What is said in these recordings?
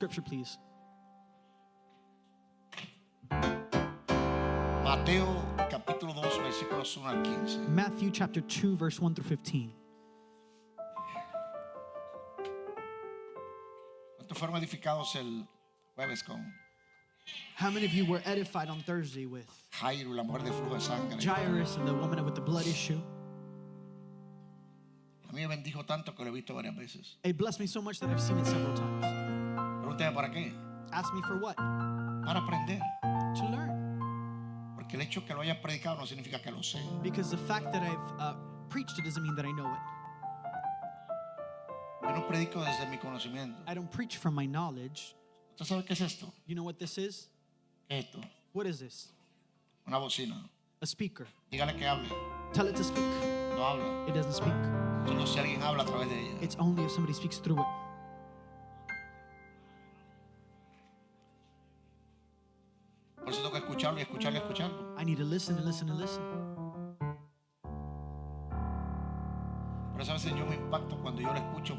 Scripture, please. Mateo capítulo 2 versículos 1 al 15. Matthew chapter 2, verse 1 through 15. ¿Cuántos fueron edificados el jueves con How many of you were edified on Thursday with Jairo, la mujer de flujo de sangre? Jairus and the woman with the blood issue? A mí me bendijo tanto que lo he visto varias veces. It blessed me so much that I've seen it several times. Pregúnteme para qué. Ask me for what? Para aprender. To learn. Porque el hecho de que lo haya predicado no significa que lo sé. Because the fact that I've preached it doesn't mean that I know it. Yo no predico desde mi conocimiento. I don't preach from my knowledge. ¿Usted sabe qué es esto? You know what this is? ¿Qué es esto? What is this? Una bocina. A speaker. Dígale que hable. Tell it to speak. No habla. It doesn't speak. Solo si alguien habla a través de ella. It's only if somebody speaks through it. Por eso tengo que escucharlo y escucharlo y escucharlo. I need to listen and listen and listen. Por eso a veces yo me impacto cuando yo lo escucho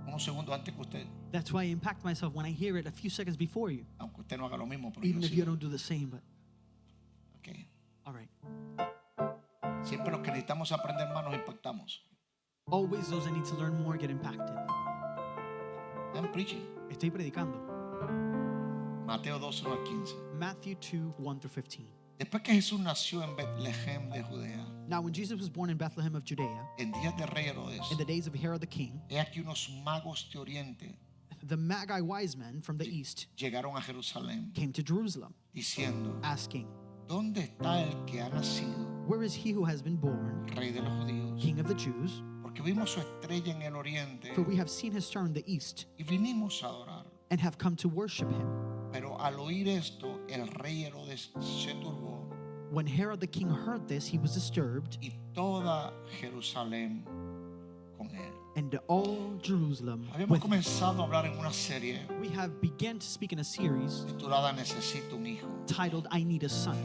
unos segundos antes que usted. That's why I impact myself when I hear it a few seconds before you. Aunque usted no haga lo mismo, pero Even yo if sí. you don't do the same, but Okay. all right. Siempre los que necesitamos aprender más nos impactamos. Always those that need to learn more get impacted. I'm preaching. Estoy predicando. Mateo 2, 1 al 15. Matthew 2, 1 through 15. Después que Jesús nació en Betlehem de Judea, Now when Jesus was born in Bethlehem of Judea, en días de rey Herodes, in the days of Herod the king, he aquí unos magos de Oriente the Magi wise men from the east llegaron a Jerusalén came to Jerusalem, diciendo: asking, ¿Dónde está el que ha nacido where is he who has been born, rey de los judíos? King of the Jews? Porque vimos su estrella en el oriente For we have seen his star in the east y vinimos a adorar. and have come to worship him. Pero al oír esto, el rey Herodes se turbó When Herod the king heard this, he was disturbed, y toda Jerusalén con él. and all Jerusalem Habíamos with him. comenzado a hablar en una serie We have begun to speak in a series titulada Necesito un hijo. titled I Need a Son.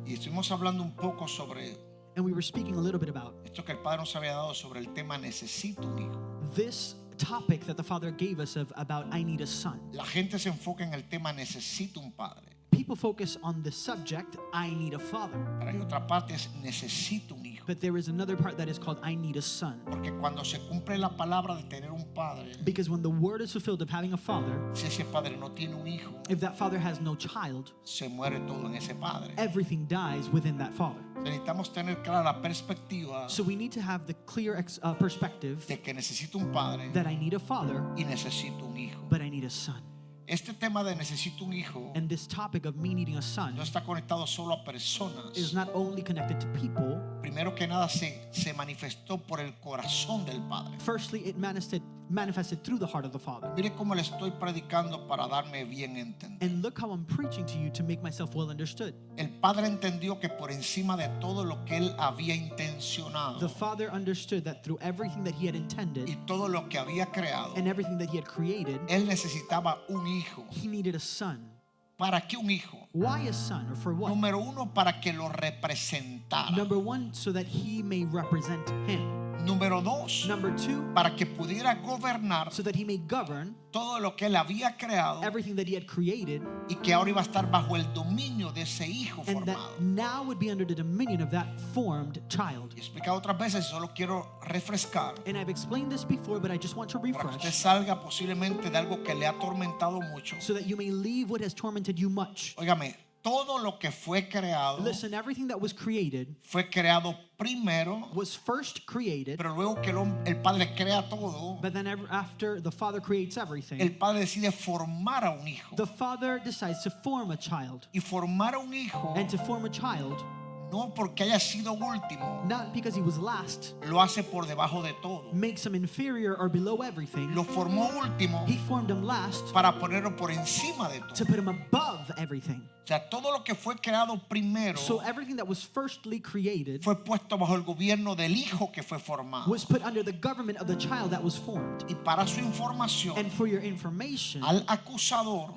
Y estuvimos hablando un poco sobre And we were speaking a little bit about esto que el Padre nos había dado sobre el tema Necesito un hijo. this topic that the Father gave us about I need a son. La gente se enfoca en el tema Necesito un padre. People focus on the subject I need a father. Pero hay otra parte es Necesito un hijo. But there is another part that is called I need a son. Porque cuando se cumple la palabra de tener un padre, Because when the word is fulfilled of having a father, si ese padre no tiene un hijo, if that father has no child, se muere todo en ese padre. everything dies within that father. Necesitamos tener clara la perspectiva So we need to have the clear perspective de que necesito un padre that I need a father, y necesito un hijo. but I need a son. Este tema de necesito un hijo And this topic of me needing a son no está conectado solo a personas. is not only connected to people. Primero que nada se manifestó por el corazón del Padre. Firstly, it manifested through the heart of the Father. Mire cómo le estoy predicando para darme bien entender. And look how I'm preaching to you to make myself well understood. El Padre entendió que por encima de todo lo que Él había intencionado The Father understood that through everything that He had intended y todo lo que había creado, and everything that He had created, Él necesitaba un hijo. He needed a son. ¿Para qué un hijo? Why a son, or for what? Número uno, para que lo representara. Number one, so that He may represent Him. Número dos, Number two, para que pudiera gobernar so that He may govern todo lo que Él había creado everything that He had created, y que ahora iba a estar bajo el dominio de ese hijo and that formado. now would be under the dominion of that formed child. He explicado otras veces, solo quiero refrescar And I've explained this before, but I just want to para que usted refresh salga posiblemente de algo que le ha atormentado mucho. so that you may leave what has tormented you much. Óigame, todo lo que fue creado Listen, everything that was created fue creado primero, was first created, pero luego que el Padre crea todo, but then after the Father creates everything, el Padre decide formar a un hijo. the Father decides to form a child. Y formar a un hijo And to form a child, no porque haya sido último, not because he was last, lo hace por debajo de todo. makes him inferior or below everything. Lo formó último He formed him last para ponerlo por encima de to todo. put him above everything. O sea, todo lo que fue creado primero So everything that was firstly created fue puesto bajo el gobierno del hijo que fue formado. was put under the government of the child that was formed. Y para su información, And for your information, al acusador,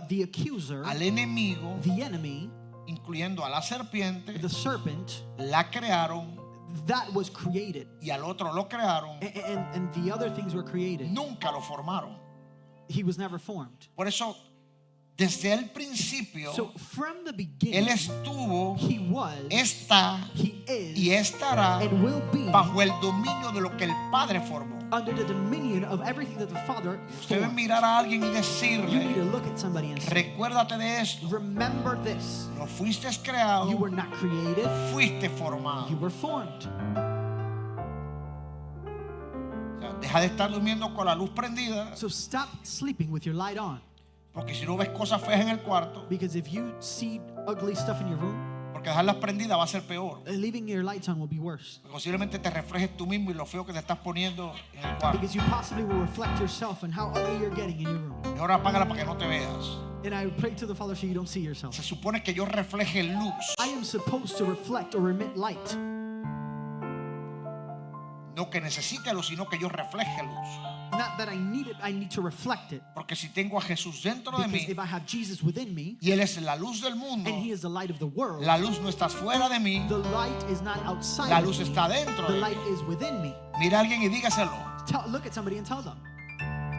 the accuser, al enemigo, the enemy, incluyendo a la serpiente, the serpent, la crearon that was created. y al otro lo crearon, And the other things were created. nunca lo formaron. He was never formed. Por eso, desde el principio, So from the Él beginning, estuvo, He was, está He is, y estará and will be bajo el dominio de lo que el Padre formó. under the dominion of everything that the Father Usted debe formed. mirar a alguien y You need decirle, to look at somebody and say, recuérdate de esto, remember this. no fuiste creado, You were not created, fuiste formado. you were formed. O sea, deja de estar durmiendo con la luz prendida, So stop sleeping with your light on. porque si no ves cosas feas en el cuarto, Because if you see ugly stuff in your room, porque dejarlas prendidas va a ser peor. leaving your lights on will be worse. Posiblemente te reflejes tú mismo y lo feo que te estás poniendo en el cuarto. Because you possibly will reflect yourself and how ugly you're getting in your room. Mejor apágala para que no te veas. And I pray to the Father so you don't see yourself. Se supone que yo refleje luz, I am supposed to reflect or emit light. no que necesite luz, sino que yo refleje luz. Not that I need it, I need to reflect it. Porque si tengo a Jesús dentro de Because mí if I have Jesus within me, y Él es la luz del mundo, and He is the light of the world, la luz no está fuera de mí, the light is not outside la of luz me, está dentro the de mí. light is within me. Mira a alguien y dígaselo. Look at somebody and tell them.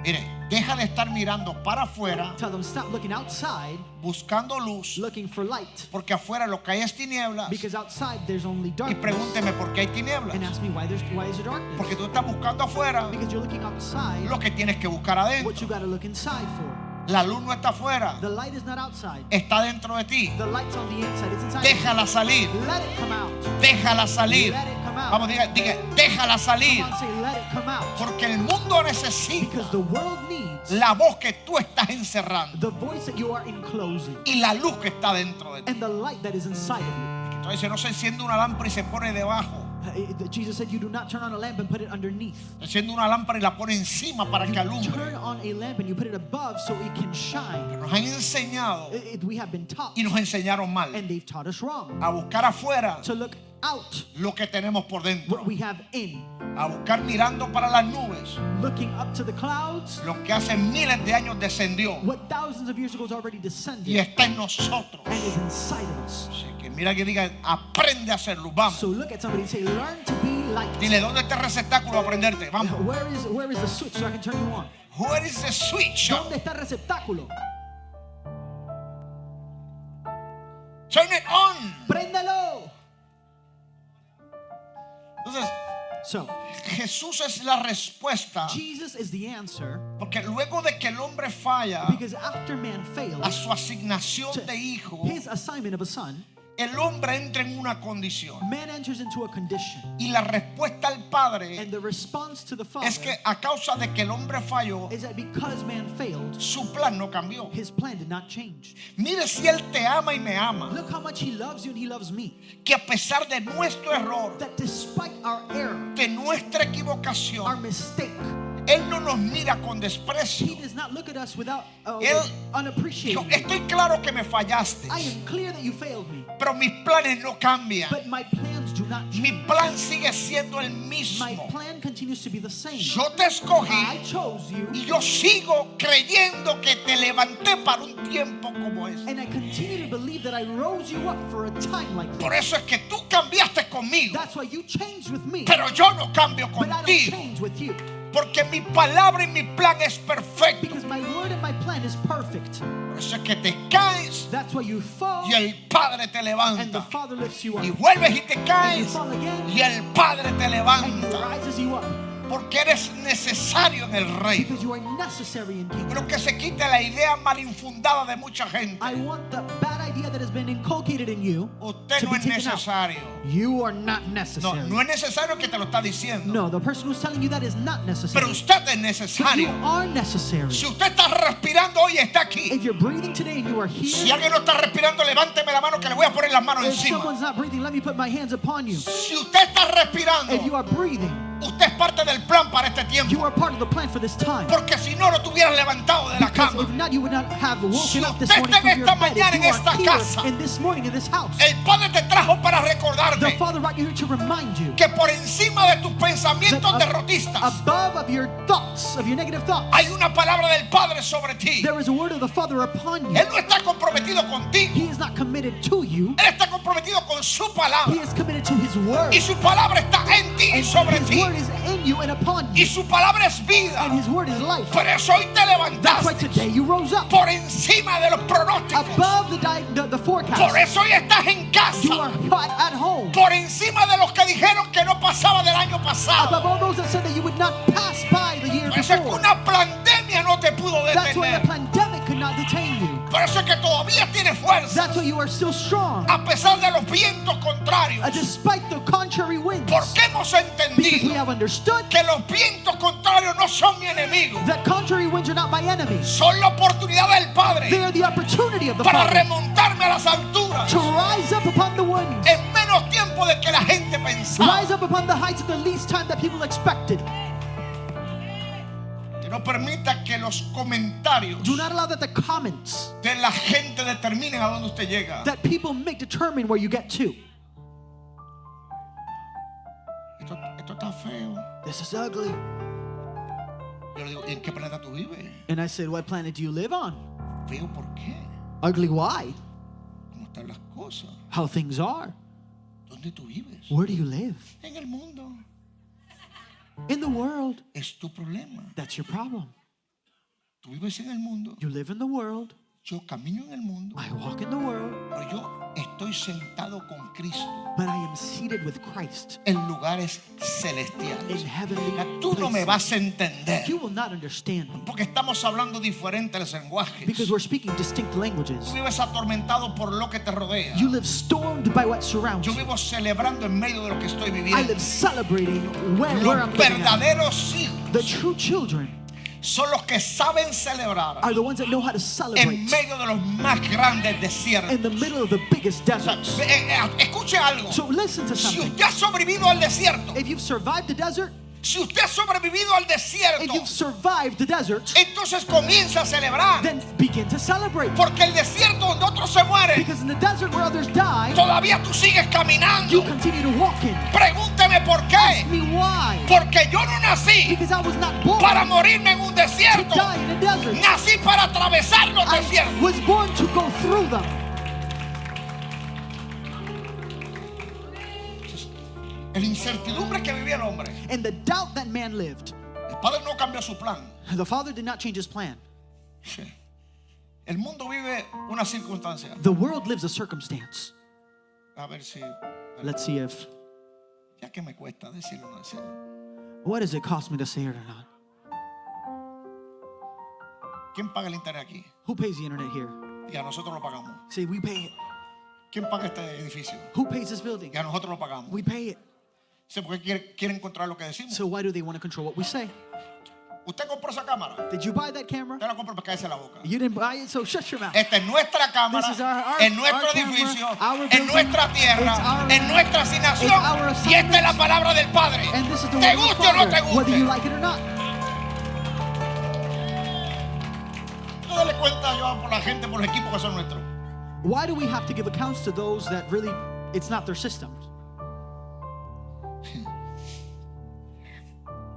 Mire, deja de estar mirando para afuera, Tell them stop looking outside, buscando luz, looking for light. porque afuera lo que hay es tinieblas. Because outside there's only Y darkness. pregúnteme por qué hay tinieblas. And ask me why is there darkness? Porque tú estás buscando afuera Because you're looking outside lo que tienes que buscar what adentro. you got to look inside for. La luz no está afuera, The light is not outside. está dentro de ti. The light's on the inside. It's inside. Déjala salir, Let it come out. déjala salir. Let it come out. Vamos, diga, déjala salir. Come on, say let it come out. Porque el mundo necesita Because the world needs la voz que tú estás encerrando the voice that you are enclosing y la luz que está dentro de ti. and the light that is inside of you. Entonces no se enciende una lámpara y se pone debajo. Jesus said you do not turn on a lamp and put it underneath. Se enciende una lámpara y la pone encima para que You alumbre. turn on a lamp and you put it above so it can shine. Nos han enseñado We have been taught, y nos enseñaron mal and they've taught us wrong, a buscar afuera to look out lo que tenemos por dentro, what we have in, a buscar mirando para las nubes looking up to the clouds, lo que hace miles de años descendió what thousands of years ago has already y descended está en nosotros. and is inside of us. Así que mira que diga, aprende a hacer luz, vamos. So look at somebody and say, learn to be light. Dile, ¿dónde está el receptáculo para aprenderte? Vamos. Where is the switch so I can turn you on? Where is the switch? ¿Dónde está el receptáculo? Turn it on. Préndelo. Entonces, So Jesús es la respuesta, Jesus is the answer, porque luego de que el hombre falla because after man a fails su asignación to de hijo, his assignment of a son, el hombre entra en una condición. man enters into a condition. Y la respuesta al Padre And the response to the Father es que a causa de que el hombre falló, is that because man failed, su plan no cambió. his plan did not change. Mire si Él te ama y me ama, Look how much he loves you and he loves me. que a pesar de nuestro error, That despite our error, de nuestra our equivocación, mistake, Él no nos mira con he desprecio. does not look at us without Él unappreciating. Dijo, estoy claro que me fallaste, I am clear that you failed me, pero mis planes no cambian. but my plans do not Mi change. plan sigue siendo el My mismo. plan continues to be the same. Yo te escogí I chose you, y yo sigo creyendo que te levanté para un tiempo como este. and I continue to believe that I rose you up for a time like this. Por eso es que tú cambiaste conmigo, That's why you changed with me, pero yo no cambio but I don't contigo, change with you. porque mi palabra y mi plan es perfecto. Because my word and my plan is perfect. Por eso es que te caes That's why you fall, y el Padre te and the levanta, Father lifts you up. y vuelves y te And you caes fall again, y el Padre te and He levanta, rises you up. porque eres necesario en el reino. Because you are necessary in kingdom. Quiero que se quite la idea mal infundada de mucha gente. I want the bad idea that has been inculcated in you Usted to no be es taken out. necesario. You are not No, necessary. no es necesario que te lo está diciendo, No, the person who's telling you that is not necessary. pero usted es But you necesario. are necessary. Si usted está respirando hoy, está aquí. If you're breathing today and you are Si here, alguien no está respirando, levánteme la mano que le voy a poner las manos if encima. someone's not breathing, let me put my hands upon you. Si usted está respirando, If you are breathing, usted es parte del plan para este you tiempo. are part of the plan for this time. Porque si no, lo tuvieras levantado de la Because cama. if not, you would not have Si woken up this usted morning está from en your esta bed. mañana en If esta you are casa, here and this morning in this house, El Padre te trajo para the recordarte Father brought you here to remind you que por encima de tus pensamientos that derrotistas above of your thoughts, of your negative thoughts, hay una palabra del Padre sobre ti. there is a word of the Father upon you. Él no está comprometido contigo. He is not committed to you. Él está comprometido con su He palabra. is committed to His word. Y su palabra está en ti y And sobre His ti. word is in you and upon Y you. su palabra es vida. And His word is life. Por eso hoy te That's why levantaste today you rose up por encima de los pronósticos. above the Por forecast. eso hoy estás en You are casa. at home. Por encima de los que dijeron que no pasaba del año Above pasado. all those that said that you would not pass by the year Por eso es que before. una pandemia no te pudo That's why the detener. pandemic could not detain you. Por eso es que todavía tienes fuerza. That's why you are still strong. A pesar de los vientos contrarios. Despite the contrary winds. Porque hemos Because we entendido have understood que los vientos contrarios no son mi enemigo. that contrary winds are not my enemies. Son la oportunidad del They Padre are the opportunity of the para Father remontarme a las alturas to rise up upon the winds. en menos tiempo de que la gente pensaba. Rise up upon the heights at the least time that people expected. Que no permita que los comentarios Do not allow that the comments de la gente determinen a dónde usted llega. that people make determine where you get to. Esto está feo. This is ugly. Yo le digo, ¿en qué planeta tú vives? And I said, what planet do you live on? Feo, ¿por qué? Ugly, why? ¿Cómo están las cosas? How things are. ¿Dónde tú vives? Where do you live? En el mundo. In the world. Es tu problema. That's your problem. Tú vives en el mundo. You live in the world. Yo camino en el mundo. I walk in the world. Pero yo estoy sentado con Cristo But I am seated with Christ en lugares in celestiales. heavenly Mira, tú no me places. vas a entender. You will not understand me Porque estamos hablando diferentes lenguajes. because we're speaking distinct languages. Tú vives atormentado por lo que te rodea. You live stormed by what surrounds Yo you. vivo celebrando en medio de lo que estoy I viviendo. live celebrating where I'm Los living at. verdaderos hijos The true children son los que saben celebrar are the ones that know how to en celebrate medio de los más grandes desiertos. in the middle of the biggest deserts. Escuche algo. So listen to Si something. usted ha sobrevivido al desierto, If you've survived the desert, si usted ha sobrevivido al if desierto, you've survived the desert, entonces comienza a celebrar. then begin to celebrate. Porque el desierto donde otros se mueren, Because in the desert where others die, todavía tú sigues you caminando. continue to walk in. Pregúnteme por Ask qué. me why. Porque yo no nací Because I was not born para morirme en un to desierto. die in a desert. Nací para atravesar los I desiertos. was born to go through them. La incertidumbre que vivía el hombre. And the doubt that man lived, El Padre no cambió su plan. the Father did not change his plan. El mundo vive una circunstancia. The world lives a circumstance. A ver si, Let's see if, ya que me cuesta decirlo, no decirlo. what does it cost me to say it or not? ¿Quién paga el internet aquí? Who pays the internet here? Y a nosotros lo pagamos. Say, we pay it. ¿Quién paga este edificio? Who pays this building? Y a nosotros lo pagamos. We pay it. ¿Sé por qué quieren controlar lo que decimos? So why do they want to control what we say? Usted compró esa cámara. Did you buy that camera? Usted la compró para caerse la boca. You didn't buy it, so shut your mouth. Esta es nuestra cámara, This is our en nuestro camera, edificio, our en building, nuestra tierra, it's our en land, nuestra it's asignación. our Y esta es la assignment. palabra del Padre. And this is the Te word of the guste o no te Father, whether you guste. like it or not. No dale cuenta yo por la gente, por los equipos que son nuestros. Why do we have to give accounts to those that really, it's not their systems?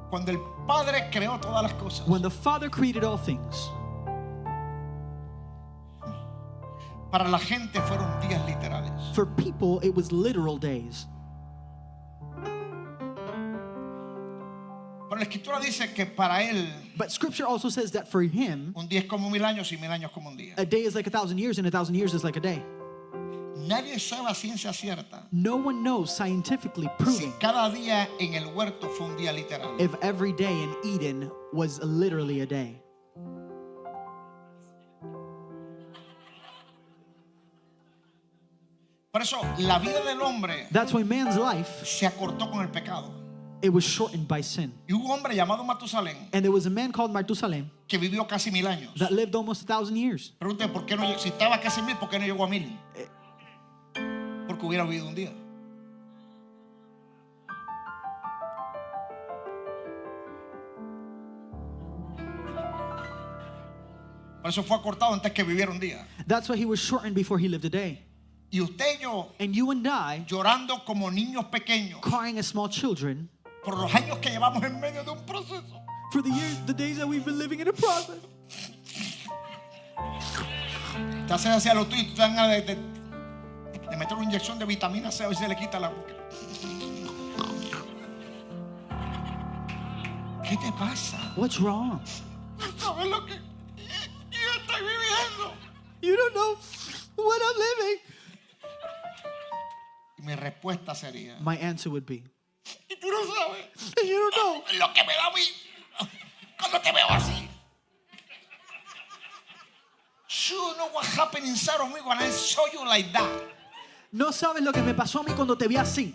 Cuando el Padre creó todas las cosas, When the Father created all things, para la gente fueron días literales. for people it was literal days. Pero la Escritura dice que para Él But Scripture also says that for him, un día es como 1000 años y 1000 años como un día. a day is like 1,000 years and 1,000 years is like a day. Nadie sabe a ciencia cierta No one knows scientifically si proven cada día en el huerto fue un día literal. if every day in Eden was literally a day. Por eso la vida del hombre That's why man's life, se acortó con el pecado. it was shortened by sin. Y hubo un hombre llamado Matusalén And there was a man called Matusalem que vivió casi 1000 años. that lived almost 1,000 years. Pregúnteme por qué no, si estaba casi 1000, ¿por qué no llegó a 1000? Porque hubiera vivido un día. Por eso fue acortado antes que viviera un día. That's why he was shortened before he lived a day. Y usted y yo And you and I, llorando como niños pequeños crying as small children, por los años que llevamos en medio de un proceso. for the years, the days that we've been living in a process. Te haces hacia lo tuyo y tú te dan ganas de Le meter una inyección de vitamina C a ver si le quita la boca. ¿Qué te pasa? What's wrong? No sabes lo que yo estoy viviendo. You don't know what I'm living. Y mi respuesta sería: My answer would be, y tú no sabes and you don't know lo que me da a mí cuando te veo así. You know what happened inside of me when I saw you like that. No sabes lo que me pasó a mí cuando te vi así.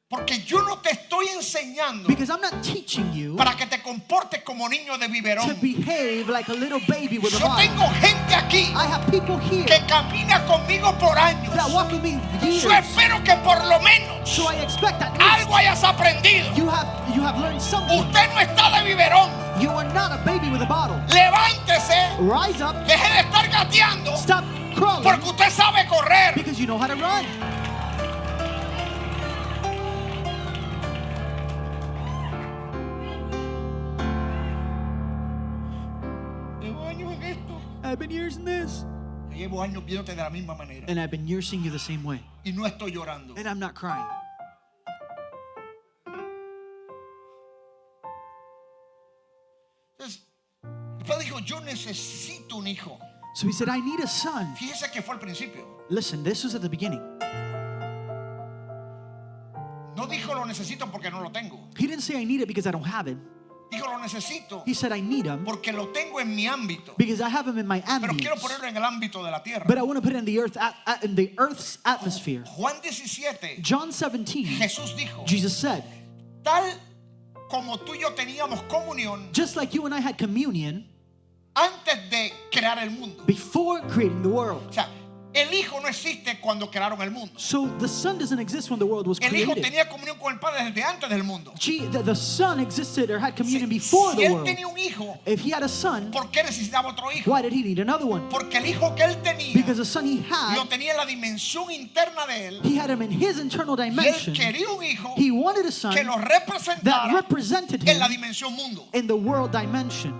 Porque yo no te estoy enseñando Because I'm not teaching you para que te comportes como niño de to biberón. behave like a little baby with a Yo bottle. tengo gente aquí I have people here que camina conmigo por años. that walk with me years. Yo espero que por lo menos So I expect that algo hayas aprendido. you have learned something. Usted no está de biberón. You are not a baby with a bottle. Levántese, Rise up, deje de estar gateando, stop crawling, porque usted sabe correr. because you know how to run. Llevo años en esto. I've been years in this. Llevo años viéndote de la misma manera. And I've been years seeing you the same way. Y no estoy llorando. And I'm not crying. Entonces, el padre dijo: yo necesito un hijo. So he said, I need a son. Fíjese que fue al principio. Listen, this was at the beginning. No dijo lo necesito porque no lo tengo. He didn't say I need it because I don't have it. Dijo lo necesito He said I need him porque lo tengo en mi ámbito. because I have him in my Pero quiero ambience. ponerlo en el ámbito de la tierra. But I want to put it in the earth, in the earth's atmosphere. Juan 17, John 17, Jesús dijo: Jesus said, tal como tú y yo teníamos comunión just like you and I had communion antes de crear el mundo. before creating the world. O sea, el hijo no existe cuando crearon el mundo. So the son doesn't exist when the world was El hijo created. tenía comunión con el Padre desde antes del mundo. The son existed or had communion Si before the él world. tenía un hijo, If he had a son, ¿por qué necesitaba otro hijo? why did he need another one? Porque el hijo que él tenía Because the son he lo had, tenía en la dimensión interna de él. he had him in his internal Y él dimension. quería un hijo He wanted a son que lo that representara represented en la him dimensión mundo. in the world dimension.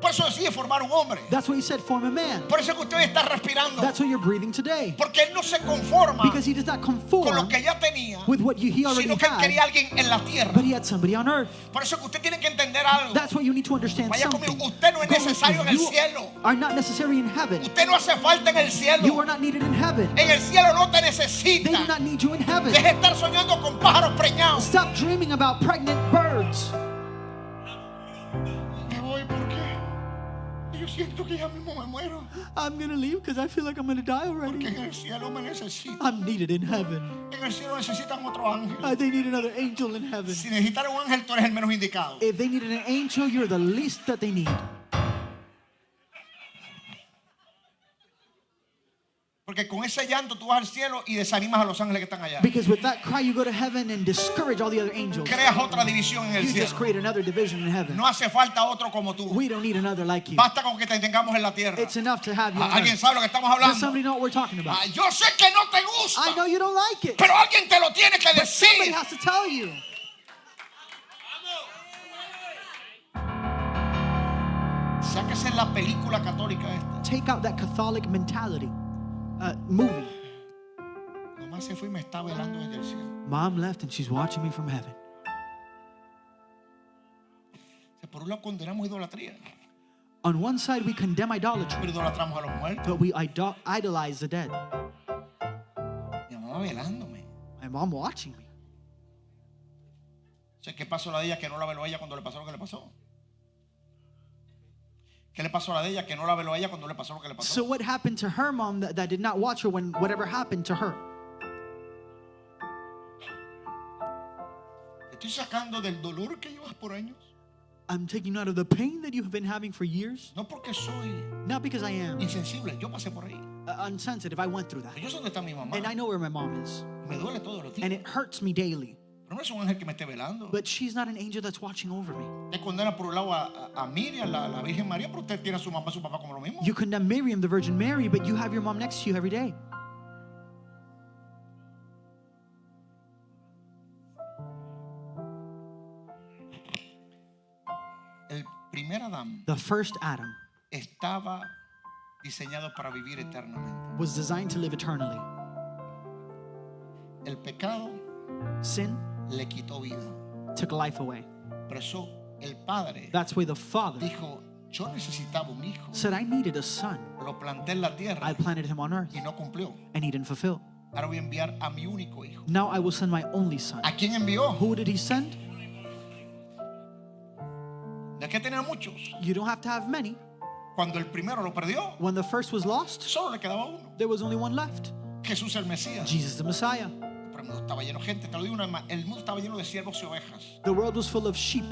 Por eso decide formar un hombre. That's why he said, form a man. Por eso es que usted está respirando. That's why you're breathing today. Porque él no se conforma Because he does not con lo conform que ya tenía, with what he already sino que él quería had, a alguien en la tierra. but he had somebody on earth. Por eso es que usted tiene que entender algo. That's why you need to understand Vaya something. conmigo, usted no es Go with necesario me. en el You cielo. are not necessary in heaven. Usted no hace falta en el You cielo. are not needed in heaven. En el cielo no te They necesita. do not need you in heaven. Deje de estar soñando con pájaros preñados. Stop dreaming about pregnant birds. Me voy porque yo siento que ya mismo me muero. I'm going to leave because I feel like I'm going to die Porque already. en el cielo me necesitan. I'm needed in heaven. En el cielo necesitan otro ángel. They need another angel in heaven. Si necesitan un ángel, tú eres el menos indicado. If they needed an angel, you're the least that they need. Porque con ese llanto tú vas al cielo y desanimas a los ángeles que están allá. Because with that cry, you go to heaven and discourage all the other angels. Creas otra división en el You just cielo. create another division in heaven. No hace falta otro como tú. We don't need another like you. Basta con que te tengamos en la tierra. It's enough to have you on ¿Alguien earth. sabe lo que estamos Does hablando? somebody know what we're talking about? Yo sé que no te gusta, I know you don't like it. pero alguien te lo tiene que But somebody decir. has to tell you. Sáquese la película católica esta. Take out that Catholic mentality movie. Nomás se fue y me está velando desde el cielo. Mom left and she's watching me from heaven. Por un lado condenamos idolatría, On one side, we condemn idolatry, pero idolatramos a los muertos. but we idolize the dead. Mi mamá velándome. My mom watching me. ¿Qué pasó a la de ella que no la veló a ella cuando le pasó lo que le pasó? ¿Qué le pasó a la de ella que no la veló a ella cuando le pasó lo que le pasó? So what happened to her mom that did not watch her when whatever happened to her? Te estoy sacando del dolor que llevas por años. I'm taking you out of the pain that you have been having for years. No porque soy Not because I am insensible, yo pasé por ahí. unsensitive. I went through that. Yo sé dónde está mi mamá. And I know where my mom is. Me duele todos los días. And it hurts me daily. Pero no es un ángel que me esté velando. But she's not an angel that's watching over me. Usted condena por un lado a Miriam, la Virgen María, pero usted tiene a su mamá, a su papá como lo mismo. You condemn Miriam, the Virgin Mary, but you have your mom next to you every day. El primer Adán The first Adam estaba diseñado para vivir eternamente. was designed to live eternally. El pecado Sin le quitó vida. took life away. Por eso el Padre That's why the Father dijo, yo necesitaba un hijo. said, I needed a son. Lo planté en la tierra I planted him on earth, y no cumplió. and he didn't fulfill. Ahora voy a enviar a mi único hijo. Now I will send my only son. ¿A quién envió? Who did he send? ¿De qué tener muchos? You don't have to have many. Cuando el primero lo perdió, When the first was lost, solo le quedaba uno. there was only one left. Jesús el Mesías. Jesus the Messiah. Pero el mundo estaba lleno de gente. Te lo digo una vez más. El mundo estaba lleno de siervos y ovejas. The world was full of sheep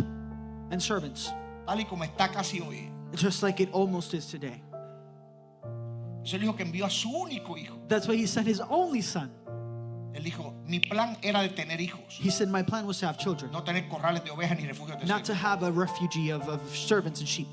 and servants, Tal y como está casi hoy. just like it almost is today. Es el hijo que envió a su único hijo. That's why he sent his only son. Él dijo, mi plan era de tener hijos. He said, my plan was to have children, No tener corrales de ovejas ni refugios de not to siervos. have a refugee of servants and sheep.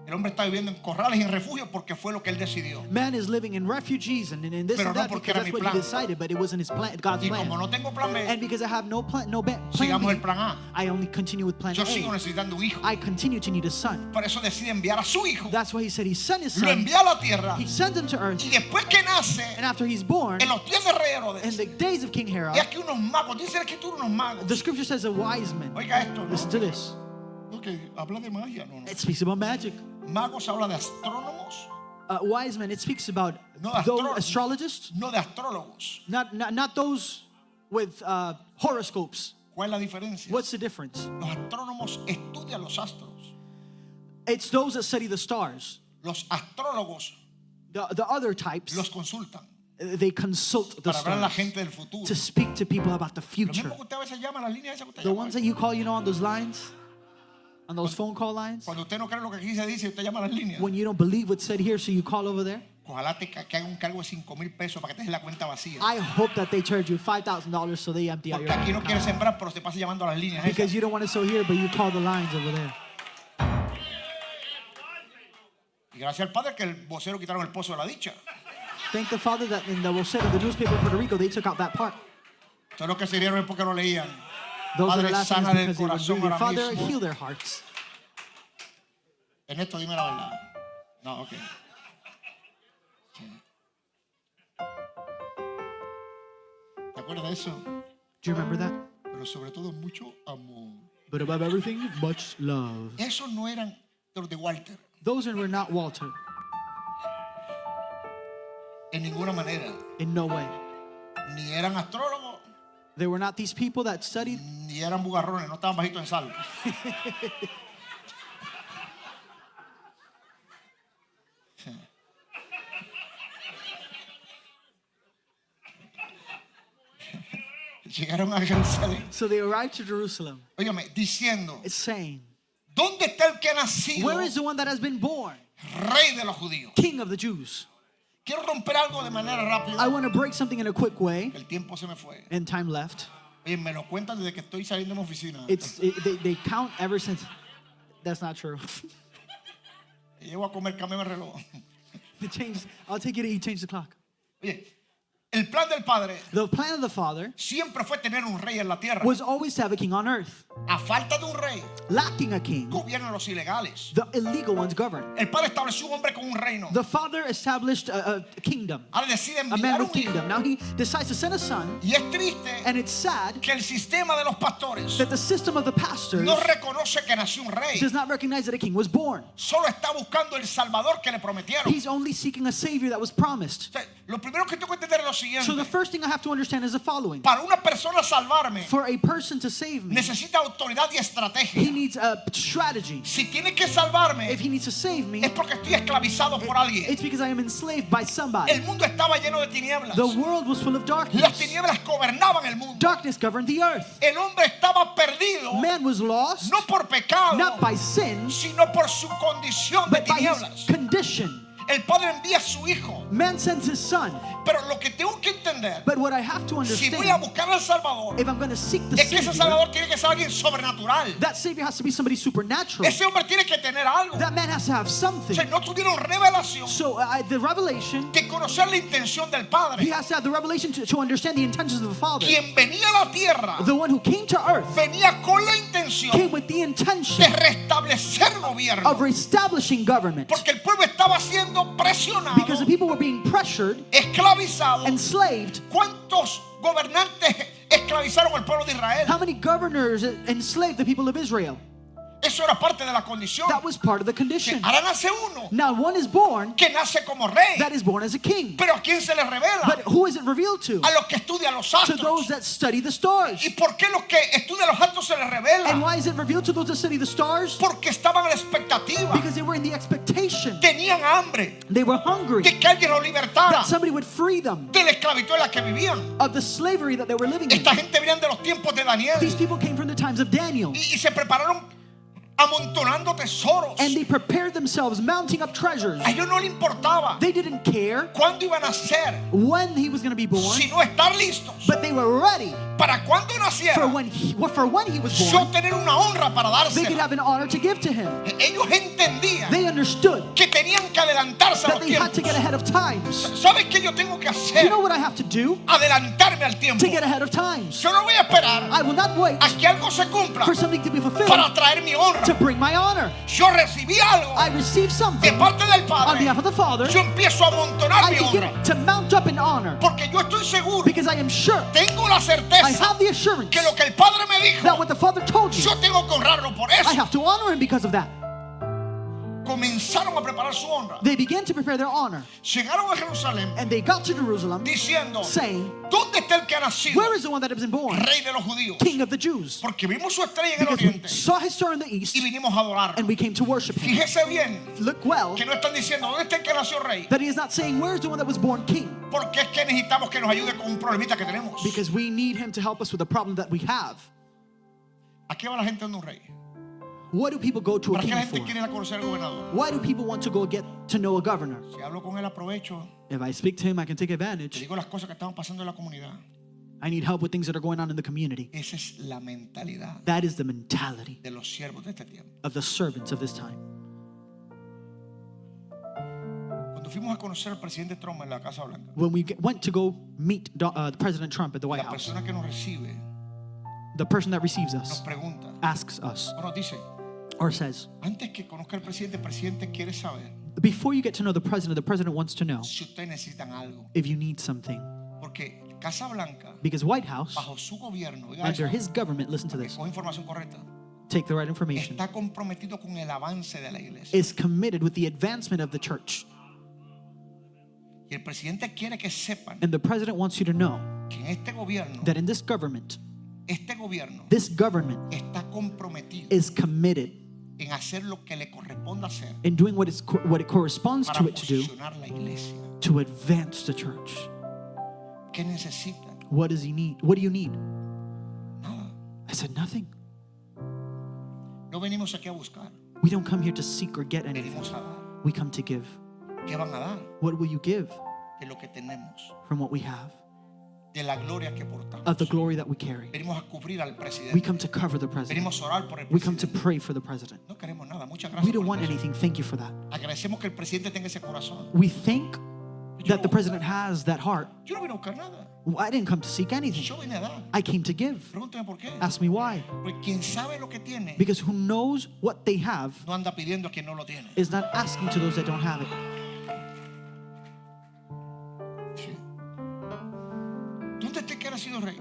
El hombre está viviendo en corrales y en refugios porque fue lo que él decidió. Man is living in refugees and in this Pero and no that porque because era that's mi what he plan. decided, but it wasn't his plan, God's Y como plan. no tengo plan B, And because I have no plan B, sigamos el plan A. I only continue with plan Yo sigo A. necesitando un hijo. I continue to need a son. Por eso decide enviar a su hijo. That's why he said he sent his Lo son. envía a la tierra. He sent him to earth. Y después que nace, And after he's born, en los días de Rey in Herodes, the days of King Herod, y aquí unos magos, dice la escritura unos magos. the scripture says a wise man. Oiga esto, ¿no? Listen to this. Okay, habla de magia, no. It speaks about magic. Magos habla de astrónomos, Wise man, it speaks about No, those astrologists, no de astrólogos. not those with horoscopes. ¿Cuál es la diferencia? What's the difference? Los astrónomos estudian los astros. It's those that study the stars. Los astrólogos The other types, los consultan they consult the para hablar a la stars gente del futuro. to speak to people about the Lo future. mismo que usted a veces llama a las líneas esas que usted The llama. ones that you call, on those lines, on those phone call lines. Cuando usted no cree lo que aquí se dice, usted llama a las líneas. When you don't believe what's said here, so you call over there. Ojalá te que haga un cargo de 5,000 pesos para que te dejes la cuenta vacía. I hope that they charge you $5,000 so they empty out Porque your aquí no account. quiere sembrar, pero se pasa llamando a las líneas esas. Because you don't want to sow here, but you call the lines over there. Y gracias al Padre que el vocero quitaron el pozo de la dicha. Thank the Father that in the newspaper in Puerto Rico, they took out that part. Todos los que se dieron es porque lo leían. Those Padre, are the last sana ones del because they would corazón read it. ahora Father, mismo. heal their hearts. En esto dime la verdad. No, ok. Sí. ¿Te acuerdas de eso? Do you remember that? Pero sobre todo mucho amor. But above everything, much love. Esos no eran los de Walter. Those were not Walter. En ninguna manera. In no way. Ni eran astrólogos, They were not these people that studied. ni eran bugarrones. No estaban bajitos en sal. Llegaron a Jerusalén. So they arrived to Jerusalem. Óigame, diciendo, It's saying, ¿dónde está el que ha nacido where is the one that has been born? rey de los judíos? King of the Jews. Quiero romper algo de manera rápida. I want to break something in a quick way. El tiempo se me fue. And time left. Oye, me lo cuentan desde que estoy saliendo de mi oficina. They count ever since. That's not true. Llego a comer, cámbiame el reloj. They changed. I'll take you to eat. Change the clock. Oye, el plan del Padre The plan of the Father siempre fue tener un rey en la tierra. was always to have a king on earth. A falta de un rey, Lacking a king, gobiernan los ilegales. the illegal ones govern. El Padre estableció un hombre con un reino. The Father established a kingdom, Ahora decide a man enviar with un hijo. kingdom. Now he decides to send a son, Y es triste and it's sad que el sistema de los pastores that the system of the pastors no reconoce que nació un rey. does not recognize that a king was born. Solo está buscando el Salvador que le prometieron. He's only seeking a savior that was promised. O sea, lo primero que tengo que entender es lo So the siguiente. first thing I have to understand is the following. Para una persona salvarme, For a person to save me, necesita autoridad y he estrategia. needs a strategy. Si tiene que salvarme, If he needs to save me, es porque estoy esclavizado por alguien. it's because I am enslaved by somebody. El mundo estaba lleno de tinieblas. The world was full of Las darkness. tinieblas gobernaban el mundo. Darkness governed the earth. El hombre estaba perdido, Man was lost, no por pecado, not by sin, sino por su condición de but by his tinieblas. condition. El Padre envía a su hijo. Man sends his son. Pero lo que tengo que entender, But what I have to si voy a understand, buscar al Salvador, if I'm going to seek the es que ese Savior, Salvador tiene que ser alguien sobrenatural. that Savior has to be somebody supernatural. Ese hombre tiene que tener algo. That man has to have O something. sea, no tuvieron revelación So the revelation, de conocer la intención del he Padre. has to have the revelation to understand the intentions of the Father. Quien venía a la tierra The one who came to earth venía con la intención came with the de intention restablecer gobierno. of reestablishing government. Porque el pueblo estaba siendo siendo presionados, Because the people were being pressured, esclavizados. enslaved. ¿Cuántos gobernantes esclavizaron al pueblo de Israel? How many governors enslaved the people of Israel? Eso era parte de la condición. That was part of the Que condition. ahora nace uno Now one is born que nace como rey. that is born as a king. Pero ¿a quién se le revela? But who is it revealed to? A los que estudian los To astros. those that study the stars. ¿Y por qué los que estudian los astros se les And revela? why is it revealed to those that study the stars? Porque estaban a la expectativa. Because they were in the expectation. Tenían hambre They were hungry de que alguien los libertara that somebody would free them de la esclavitud en la que vivían. of the slavery that they were living in. Esta gente venían de los tiempos de Daniel These people came from the times of Daniel. y se prepararon amontonando tesoros. And they prepared themselves, mounting up treasures. A ellos no les importaba They didn't care cuándo iban a nacer, when he was going to be born, sino estar listos but they were ready para cuando for naciera when he was yo born. tener una honra para They could dársela. have an honor to give to him. Ellos entendían They understood que tenían que adelantarse a that los they had to get tiempos. ahead of times. ¿Sabes qué yo tengo que You hacer? know what I have to do Adelantarme al tiempo. to get ahead of times? Yo no voy a esperar I will not wait a que algo se cumpla for something to be fulfilled para traer mi honra. to bring my honor. Yo recibí algo I receive de something parte del on Padre. behalf of the Father. Yo empiezo a amontonar I mi begin honra to mount up in honor porque yo estoy seguro, because I am sure, tengo la I certeza have the assurance que lo que el Padre me dijo, that what the Father told me, yo tengo que honrarlo por I eso. have to honor him because of that. Comenzaron a preparar su honra. They began to prepare their honor, Llegaron a Jerusalén and they got to Jerusalem diciendo, saying, ¿dónde está el que ha nacido? where is the one that has been born, Rey de los judíos. King of the Jews? Porque vimos su estrella en el Because we oriente saw his star in the east, y vinimos a adorar. and we came to worship him. Fíjese bien Look well, que no están diciendo, ¿dónde está el que nació rey? that he is not saying, where is the one that was born king? Porque es que necesitamos que nos ayude con un problemita que tenemos. Because we need him to help us with the problem that we have. ¿A qué va la gente donde un rey? What do people go to a ¿Para qué king la gente for? quiere ir a conocer al gobernador? Why do people want to go get to know a governor? Si hablo con él, aprovecho. If I speak to him, I can take Le advantage. digo las cosas que están pasando en la comunidad. I need help with things that are going on in the community. Esa es la mentalidad That is the mentality de los siervos de este tiempo. of the servants of this time. Cuando fuimos a conocer al presidente Trump en la Casa Blanca, When we went to go meet President Trump at the White la House, persona que nos recibe the person that receives nos us pregunta, asks us o nos dice, or says, antes que conozca al presidente, el presidente quiere saber before you get to know the president wants to know si ustedes necesitan algo. if you need something. Porque Casa Blanca, Because White House, bajo su gobierno, oiga under eso, his government, listen to que this, coge información correcta, take the right information, está comprometido con el avance de la iglesia. is committed with the advancement of the church. Y el presidente quiere que sepan And the president wants you to know que en este gobierno, that in this government this government está comprometido is committed en hacer lo que le corresponde hacer in doing what it corresponds para to it to do posicionar la iglesia. to advance the church. ¿Qué necesitan? What does he need? What do you need? Nada. I said, nothing. No venimos aquí a buscar, We don't come here to seek or get anything. venimos a dar. We come to give. ¿Qué van a dar? What will you give De lo que tenemos, from what we have, de la gloria que portamos. of the glory that we carry? Venimos a cubrir al We presidente. come to cover the president. Venimos a orar por el We come to presidente. pray for the president. No queremos nada. Muchas We gracias don't por want eso. anything. Thank you for that. Agradecemos que el presidente tenga ese corazón. We think that the president has that heart. Yo no vine a buscar nada. I didn't come to seek anything. Yo vine a dar. I came to give. Pregúntame por qué. Ask me why. Porque quien sabe lo que tiene Because who knows what they have no anda pidiendo a quien no lo tiene. is not asking to those that don't have it. Sí. ¿Dónde está el que ha nacido rey?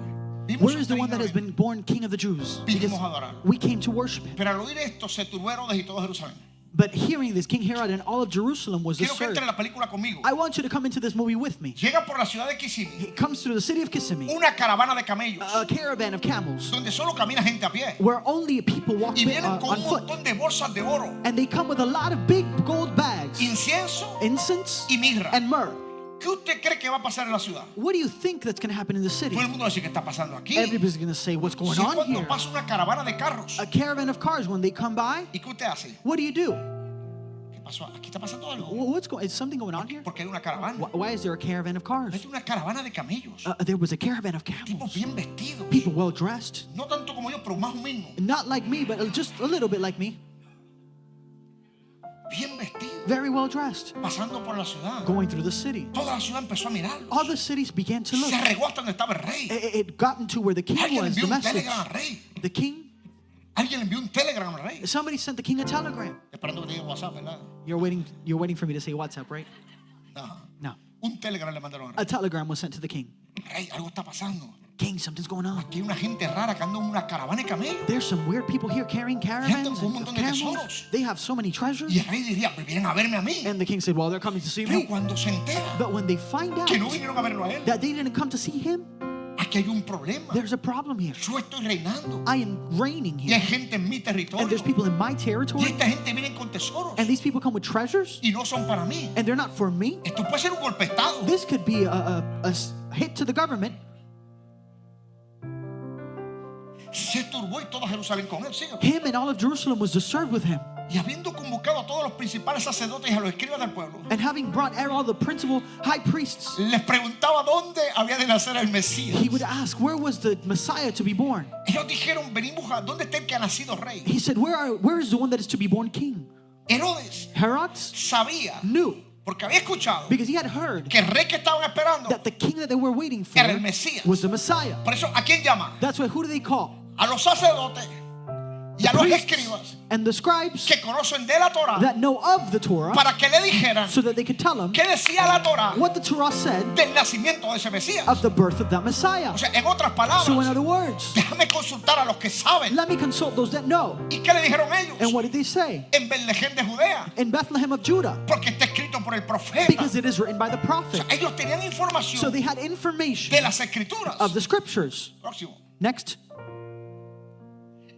Vimos Where su is the one estrella that has en el been born King of the Jews? Because Vinimos a adorar. we came to worship him. Pero al oír esto se turbó Herodes y todo Jerusalén. But hearing this, King Herod and all of Jerusalem was Quiero que disturbed. entre en la película conmigo. I want you to come into this movie with me. Llega por la ciudad de Kissimmee It comes through the city of Kissimmee, una caravana de camellos a caravan of camels, donde solo camina gente a pie where only people walk y vienen con on un foot. montón de bolsas de oro, And they come with a lot of big gold bags, incienso incense, y mirra. and myrrh. ¿Qué usted cree que va a pasar en la ciudad? What do you think that's going to happen in the city? Todo el mundo va a decir que está pasando aquí. Everybody's going to say, what's going Si on cuando here? pasa una caravana de carros, A caravan of cars, when they come by, ¿y qué usted hace? what do you do? ¿Qué pasó? Aquí está pasando algo. Is something going on here? Porque hay una caravana. Why is there a caravan of cars? Hay una caravana de camellos. There was a caravan of Tipos camels. bien vestidos. People well dressed. No tanto como yo, pero más o menos. Not like me, but just a little bit like me. Bien vestidos. Very well dressed. Pasando por la ciudad. Going through the city. Toda la ciudad empezó a mirarlos. All the cities began to look. Se regó hasta donde estaba el rey. It got into where the king Alguien was, envió the un message. telegram al rey. The king, Alguien envió un telegram al rey. somebody sent the king a telegram. Esperando que te diga WhatsApp, ¿verdad? You're waiting for me to say WhatsApp, right? No. No. Un telegram le mandaron. A telegram was sent to the king. Rey, algo está pasando. King, something's going on. Aquí hay una gente rara que anda en una caravana de camellos. There's some weird people here carrying caravans con un and montón de camels. tesoros. They have so many treasures. Y el rey diría, pues vienen a verme a mí. And the king said, well, they're coming to see Pero me. cuando se entera But when they find out que no vinieron a verlo a él, that they didn't come to see him, aquí hay un problema. there's a problem here. Yo estoy reinando. I am reigning Y hay here. gente en mi territorio. And there's people in my Y territory. esta gente viene con tesoros. And these people come with treasures. Y no son para mí. And they're not for me. Esto puede ser un golpe de estado. This could be a hit to the government. Se turbó y toda Jerusalén con él. Sígueme. Him and all of Jerusalem was disturbed with him. Y habiendo convocado a todos los principales sacerdotes y a los escribas del pueblo, And having brought all the principal high priests, les preguntaba dónde había de nacer el Mesías. he would ask, where was the Messiah to be born? Ellos dijeron, venimos a ¿dónde está el que ha nacido rey? He said, where is the one that is to be born king? Herodes Herod sabía, knew, porque había escuchado, because he had heard que el rey que estaban esperando that the king that they were waiting for era el Mesías. was the Messiah. Por eso, ¿a quién llama? That's why, who do they call? A los sacerdotes y a los Priests escribas and the scribes que conocen de la Torá that know of the Torah, para que le dijeran so that they could tell him qué decía la Torá what the Torah said del nacimiento de ese Mesías. of the birth of that Messiah. O sea, en otras So in palabras, other words, déjame consultar a los que saben. let me consult those that know. ¿Y qué le dijeron ellos? And what did they say? En Betlehem de Judea, In Bethlehem of Judah, porque está escrito por el profeta. because it is written by the O prophet. sea, ellos tenían So información they had information de las escrituras. of the scriptures. Próximo. Next.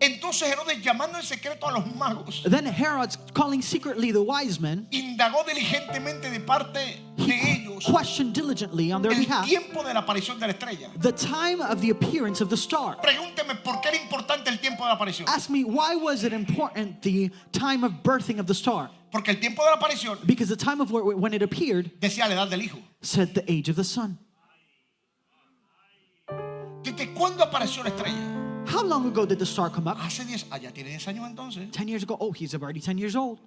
Entonces Herodes, llamando en secreto a los magos, Then Herod, calling secretly the wise men, indagó diligentemente de parte de ellos questioned diligently on their el behalf tiempo de la aparición de la estrella. the time of the appearance of the star. Pregúnteme por qué era importante el tiempo de la aparición. Ask me, why was it important, the time of birthing of the star? Porque el tiempo de la aparición Because the time of when it appeared decía la edad del hijo. said the age of the sun. ¿Desde cuándo apareció la estrella? How long ago did the star come up? Hace 10, ya tiene 10 años entonces. 10 years ago. Oh, he's already 10 years old.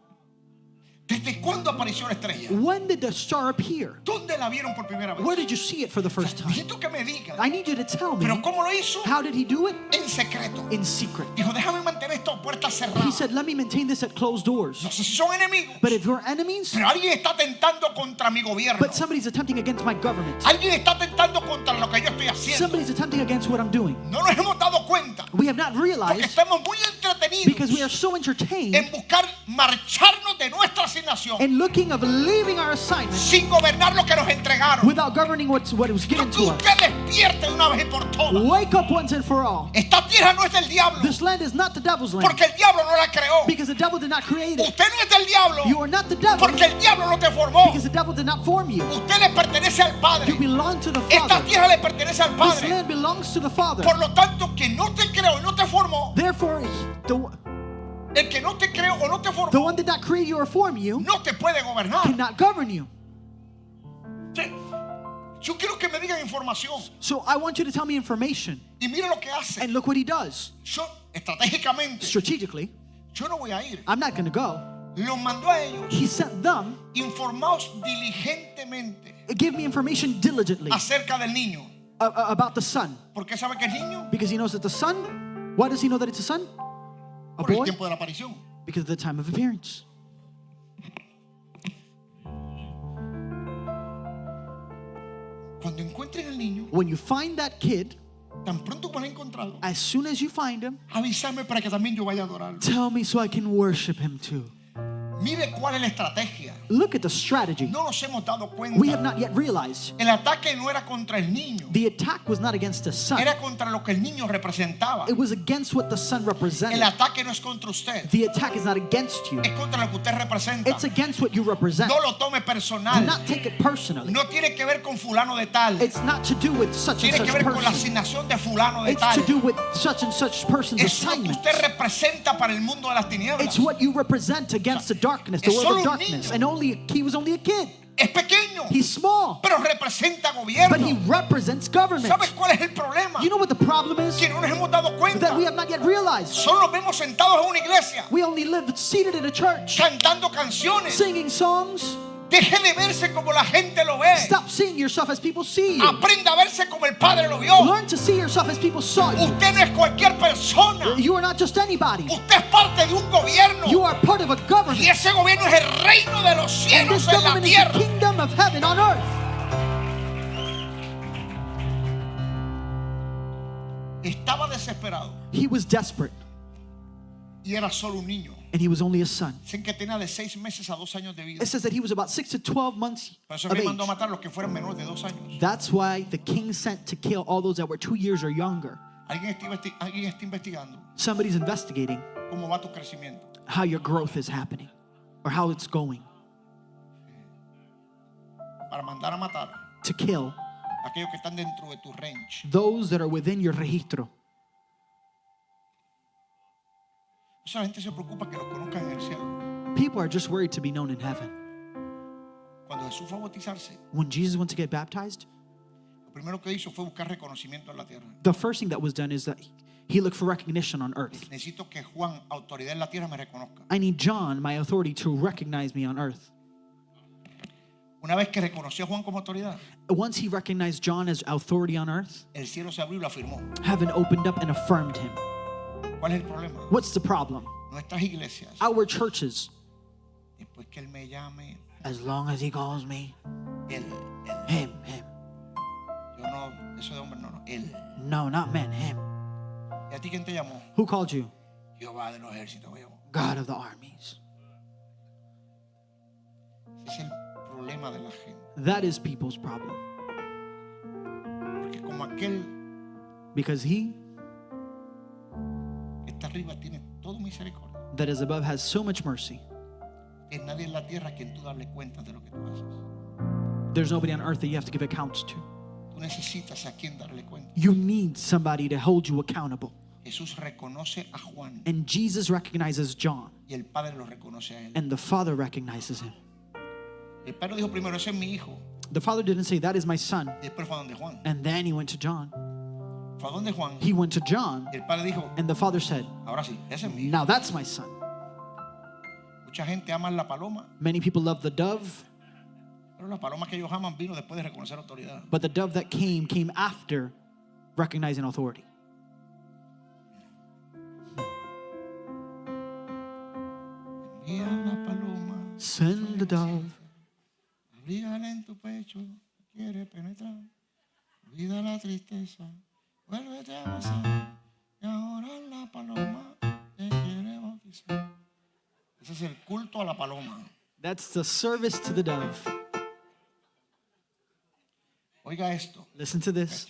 ¿Desde cuándo apareció la estrella? When did the star appear? ¿Dónde la vieron por primera vez? Where did you see it for the first time? Necesito que me diga. I need you to tell me, ¿Pero cómo lo hizo? how did he do it? En secreto. In secret. Dijo, déjame mantener esto a puertas He cerradas. said, let me maintain this at closed doors. No sé si son enemigos, But if we're enemies, pero alguien está tentando contra mi gobierno. but somebody's attempting against my government. Alguien está tentando contra lo que yo estoy haciendo. Somebody's attempting against what I'm doing. No nos hemos dado cuenta We have not porque realized estamos muy entretenidos because we are so entertained en buscar marcharnos de nuestra asignación in looking of leaving our assignment sin gobernar lo que nos entregaron. without governing what was given Que to us. usted despierte de una vez y por todas. Wake up once and for all. Esta tierra no es del diablo This land is not the devil's land porque el diablo no la creó. because the devil did not create it. Usted no es del diablo You are not the devil porque el diablo no te formó. because the devil did not form you. Usted le pertenece al Padre. You belong to the Esta Father. tierra le pertenece al This Padre. land belongs to the Father. Por lo tanto, que no te creó y no te formó, Therefore, el que no te creó o no te the formó, one did not create you or form you no te puede gobernar. cannot govern you. Sí. Yo quiero que me digan información. So I want you to tell me information. Y mire lo que hace. And look what he does. Yo, estratégicamente, Strategically, yo no voy a ir. I'm not going to go. Los mandó a ellos. He sent them, Informaos diligentemente give me information diligently acerca del niño. about the son. ¿Por qué sabe que es niño? Because he knows that the son, why does he know that it's a son? A Por el boy? tiempo de la aparición. Because of the time of appearance. Cuando encuentren al niño, When you find that kid, tan pronto como lo he encontrado, as soon as you find him, avísame para que también yo vaya a adorarlo. tell me so I can worship him too. Mire cuál es la estrategia. Look at the strategy. No nos hemos dado We have cuenta. not yet realized. El ataque no era contra el niño, The attack was not against the son. era contra lo que el niño representaba. It was against what the son represented. El ataque no es contra usted, The attack is not against you. es contra lo que usted representa. It's against what you represent. No lo tome Do personal. not take it personally. No tiene que ver con fulano de tal. It's not to do with such and Tiene que such ver con la person. asignación de fulano de It's tal. to do with such and such person's Es lo que assignment. usted representa para el mundo de las tinieblas. It's what you represent against the darkness, the Es world solo of un darkness. niño. And he was only a kid. Es pequeño, He's small, pero representa but gobierno. he represents government. ¿Sabes cuál es el problema? You know what the problem is? Que no nos hemos dado cuenta. That we have not yet realized. Solo nos vemos sentados en una iglesia We only live seated in a church, cantando canciones. singing songs. Deje de verse como la gente lo ve. Stop seeing seeing yourself as people see you. Aprenda a verse como el Padre lo vio. Learn to see yourself as people saw you. Usted no es cualquier persona. You are not just anybody. Usted es parte de un gobierno. You are part of a Y government. ese gobierno es el reino de los And cielos this en la government is the tierra. kingdom of heaven on earth. Estaba desesperado He was desperate, y era solo un niño. and he was only a son. Dicen que tenía de 6 meses a 2 años de vida. It says that he was about 6 to 12 months Por eso of el rey age. mandó a matar a los que fueran menores de 2 años. That's why the king sent to kill all those that were 2 years or younger. Alguien está investigando Somebody's investigating cómo va tu crecimiento. how your growth is happening or how it's going Para mandar a matar to kill a aquellos que están dentro de tu range. those that are within your registro. O sea, la gente se preocupa que los conozcan en el cielo. People are just worried to be known in heaven. Cuando Jesús fue a bautizarse, When Jesus went to get baptized, lo primero que hizo fue buscar reconocimiento en la tierra. the first thing that was done is that he looked for recognition on earth. Necesito que Juan, autoridad en la tierra, me reconozca. I need John, my authority, to recognize me on earth. Una vez que reconoció a Juan como autoridad, Once he recognized John as authority on earth, el cielo se abrió y lo afirmó. heaven opened up and affirmed him. ¿Cuál es el problema? What's the problem? Nuestras iglesias, Our churches, después que él me llame, as long as he calls me, él. him. Yo no, eso de hombre no, él. No, not men, him. ¿Y a ti quién te llamó? Who called you? Jehová de los ejércitos me llamó. God of the armies. Ese es el problema de la gente. That is people's problem. Porque como aquel Because he que está arriba tiene todo misericordia, that is above has so much mercy. es nadie en la tierra a quien tú darle cuenta de lo que tú haces. There's nobody on earth that you have to give accounts to. Tú necesitas a quien darle cuenta. You need somebody to hold you accountable. Jesús reconoce a Juan And Jesus recognizes John, y el Padre lo reconoce a él. and the Father recognizes him. El Padre dijo primero, ese es mi hijo. The Father didn't say, that is my son. Y después fue a donde Juan. And then he went to John. Fue a donde Juan. He went to John, Y el Padre dijo, and the Father said, ahora sí, ese es mi hijo. now that's my son. Mucha gente ama la paloma, Many people love the dove, pero la paloma que ellos aman vino después de reconocer autoridad. but the dove that came after recognizing authority. Envía la paloma, Send the dove, abrígala en tu pecho, quiere penetrar. Olvida la tristeza, vuélvete a gozar. Y ahora la paloma te quiere bautizar. Ese es el culto a la paloma. that's the service to the dove. Oiga esto. Listen to this.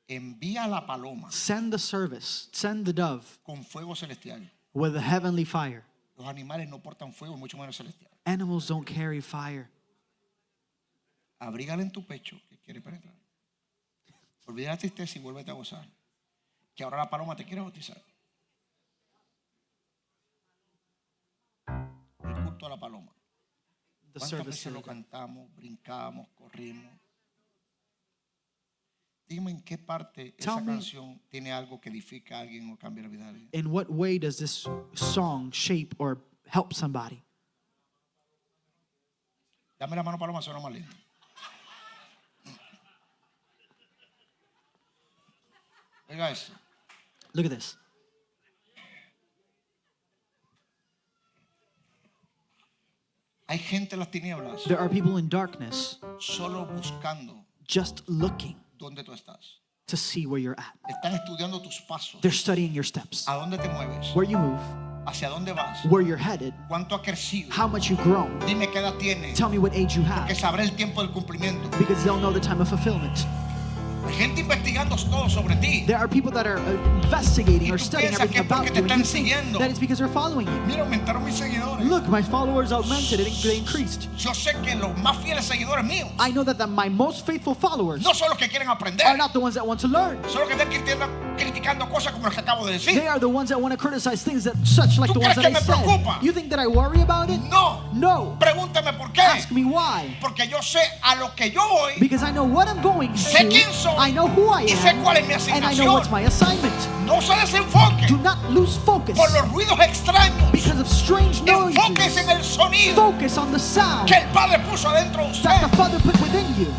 Envía la paloma Send the service, send the dove con fuego celestial. with a heavenly fire. Los animales no portan fuego, mucho menos celestial. Animals don't carry fire. Abrígala en tu pecho que quiere penetrar. Olvida la tristeza y vuélvete a gozar. Que ahora la paloma te quiere bautizar. El culto a la paloma. The ¿Cuántas service veces to lo the dove. cantamos, brincamos, corrimos? Dime en qué parte Tell esa me- canción tiene algo que edifica a alguien o cambia la vida de alguien. In what way does this song shape or help somebody? Dame la mano, paloma, suena más lindo. Oiga eso. Look at this. Hay gente en las tinieblas There are people in darkness solo buscando just looking dónde tú estás. to see where you're at. Están estudiando tus pasos. They're studying your steps, ¿A dónde te mueves? where you move, ¿Hacia dónde vas? where you're headed, ¿Cuánto has crecido? how much you've grown. Dime qué edad tienes. Tell me what age you Que have, sabré el tiempo del cumplimiento. because they'll know the time of fulfillment. Hay gente investigando todo sobre ti. There are people that are investigating or tú studying piensas que everything es porque about te you, and están you think siguiendo. that it's because they're following you. Mira, aumentaron mis seguidores. Look, my followers augmented, they increased. Yo sé que los más fieles seguidores míos I know that my most faithful followers no son los que quieren aprender. are not the ones that want to learn. Son los que están criticando cosas como las que acabo de decir. They are the ones that want to criticize things that such like ¿Tú the ones crees that que I me said. preocupa? You think that I worry about it? No. No. Pregúntame por qué. Ask me why. Porque yo sé a lo que yo voy. Because I know what I'm going Sé to. quién soy. I know who I Y sé cuál es mi am. And I know what's asignación. my assignment. No se desenfoque Do not lose focus por los ruidos extraños. because of strange Enfóquese en noises. el sonido Focus on the sound que el Padre puso adentro de that usted. the Father put within you.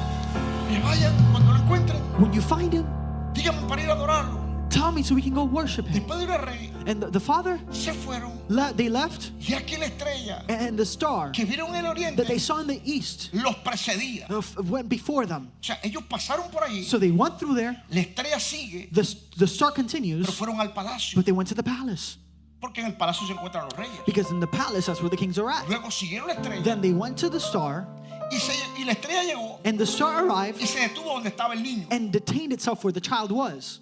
Que vayan cuando lo encuentren. When you find him, Díganme para ir a adorarlo. tell me so we can go worship him. Después de ir al rey, And the father, se fueron. they left, Y aquí la estrella and the star que vieron en el oriente that they saw in the east los precedía. O went before them. sea, ellos pasaron por allí. So they went through there, La estrella sigue, the star pero continues, fueron al palacio. but they went to the palace. Porque en el palacio se encuentran los reyes. Because in the palace, that's where the kings are at. Luego siguieron la estrella. Then they went to the star, Y la estrella llegó and the star arrived y se detuvo donde estaba el niño. and detained itself where the child was.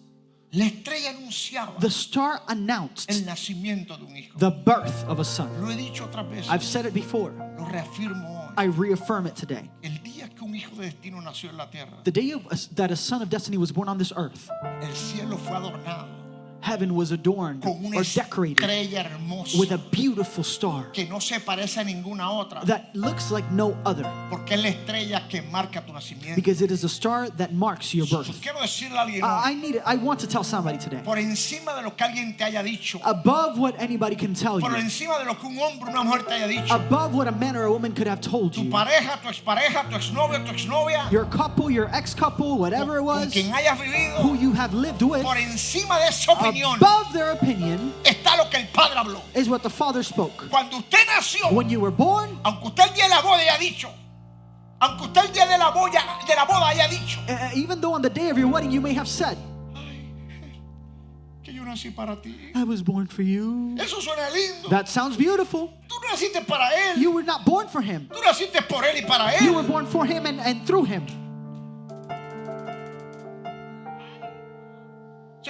La estrella anunciaba The star announced el nacimiento de un hijo. the birth of a son. Lo he dicho otras veces. I've said it before. Lo reafirmo hoy. I reaffirm it today. El día que un hijo de destino nació en la tierra, The day that a son of destiny was born on this earth, el cielo fue adornado heaven was adorned con una or decorated estrella hermosa with a beautiful star que no se parece a ninguna otra, that looks like no other, porque es la estrella que marca tu nacimiento. because it is a star that marks your birth. Quiero decirle a alguien hoy, I want to tell somebody today, por encima de lo que alguien te haya dicho, above what anybody can tell por you, encima de lo que un hombre o una mujer te haya dicho, above what a man or a woman could have told tu you, pareja, tu expareja, tu exnovio, tu exnovia, your couple, your ex-couple, whatever it con was, quien hayas who vivido, you have lived with, por encima de esa opinión above their opinion está lo que el Padre habló. is what the Father spoke. Cuando usted nació, When you were born, aunque usted el día de la boda haya dicho, aunque usted el día de la boda haya dicho, even though on the day of your wedding you may have said, que yo nací para ti. I was born for you. Eso suena lindo. That sounds beautiful. Tú no naciste para él. You were not born for him. Tú naciste por él y para You were él. born for him and through him.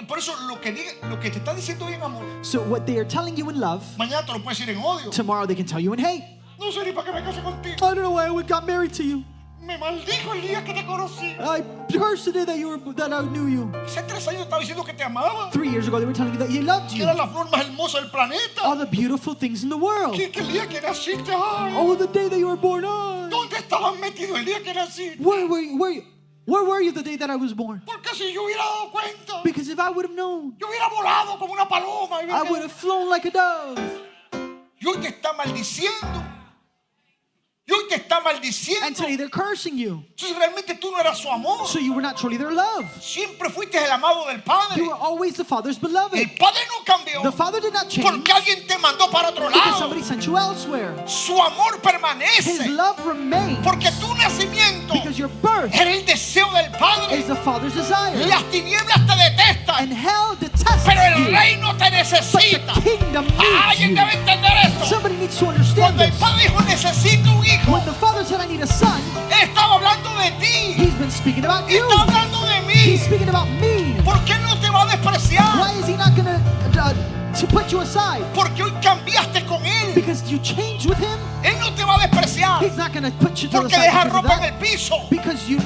Por eso lo que te está diciendo hoy en amor, So what they are telling you in love, mañana te lo puedes decir en odio. tomorrow they can tell you in hate. No sé ni para qué me casé contigo. I don't know why I got married to you. Me maldijo el día que te conocí. I cursed the day that I knew you. Hace 3 años estaba diciendo que te amaba. 3 years ago they were telling you that he loved Que you. era la flor más hermosa del planeta. All the beautiful things in the world. Que el día que naciste, ay, Oh, the day that you were born on. ¿dónde estabas metido el día que nací? Where were you the day that I was born? Porque si yo hubiera dado cuenta, Because if I would have known, yo hubiera volado como una paloma. I would have flown like a dove. Y hoy te está maldiciendo. Y hoy te está maldiciendo. And today they're cursing you. Si realmente tú no eras su amor. So you were not truly their love. Siempre fuiste el amado del Padre. You were always the Father's beloved. El Padre no cambió. The Father did not change Porque alguien te mandó para otro because lado. somebody sent you elsewhere. Su amor His permanece. love remains Porque tu nacimiento because your birth era el deseo del Padre. is the Father's desire. Las tinieblas te detestan. And hell detests Pero el you. reino te But necesita. the kingdom needs Alguien you. debe entender esto. Somebody needs to understand Cuando el this. Padre dijo necesito un hijo, When the Father said, I need a son, Él estaba hablando de ti. He's been speaking about you. Está hablando de mí. He's speaking about me. ¿Por qué no te va a despreciar? Why is He not going to put you aside? Porque hoy cambiaste con Él. Because you changed with Him? Él no te va a despreciar. He's not going to put you to the Porque side deja because of ropa en that. el piso. Because you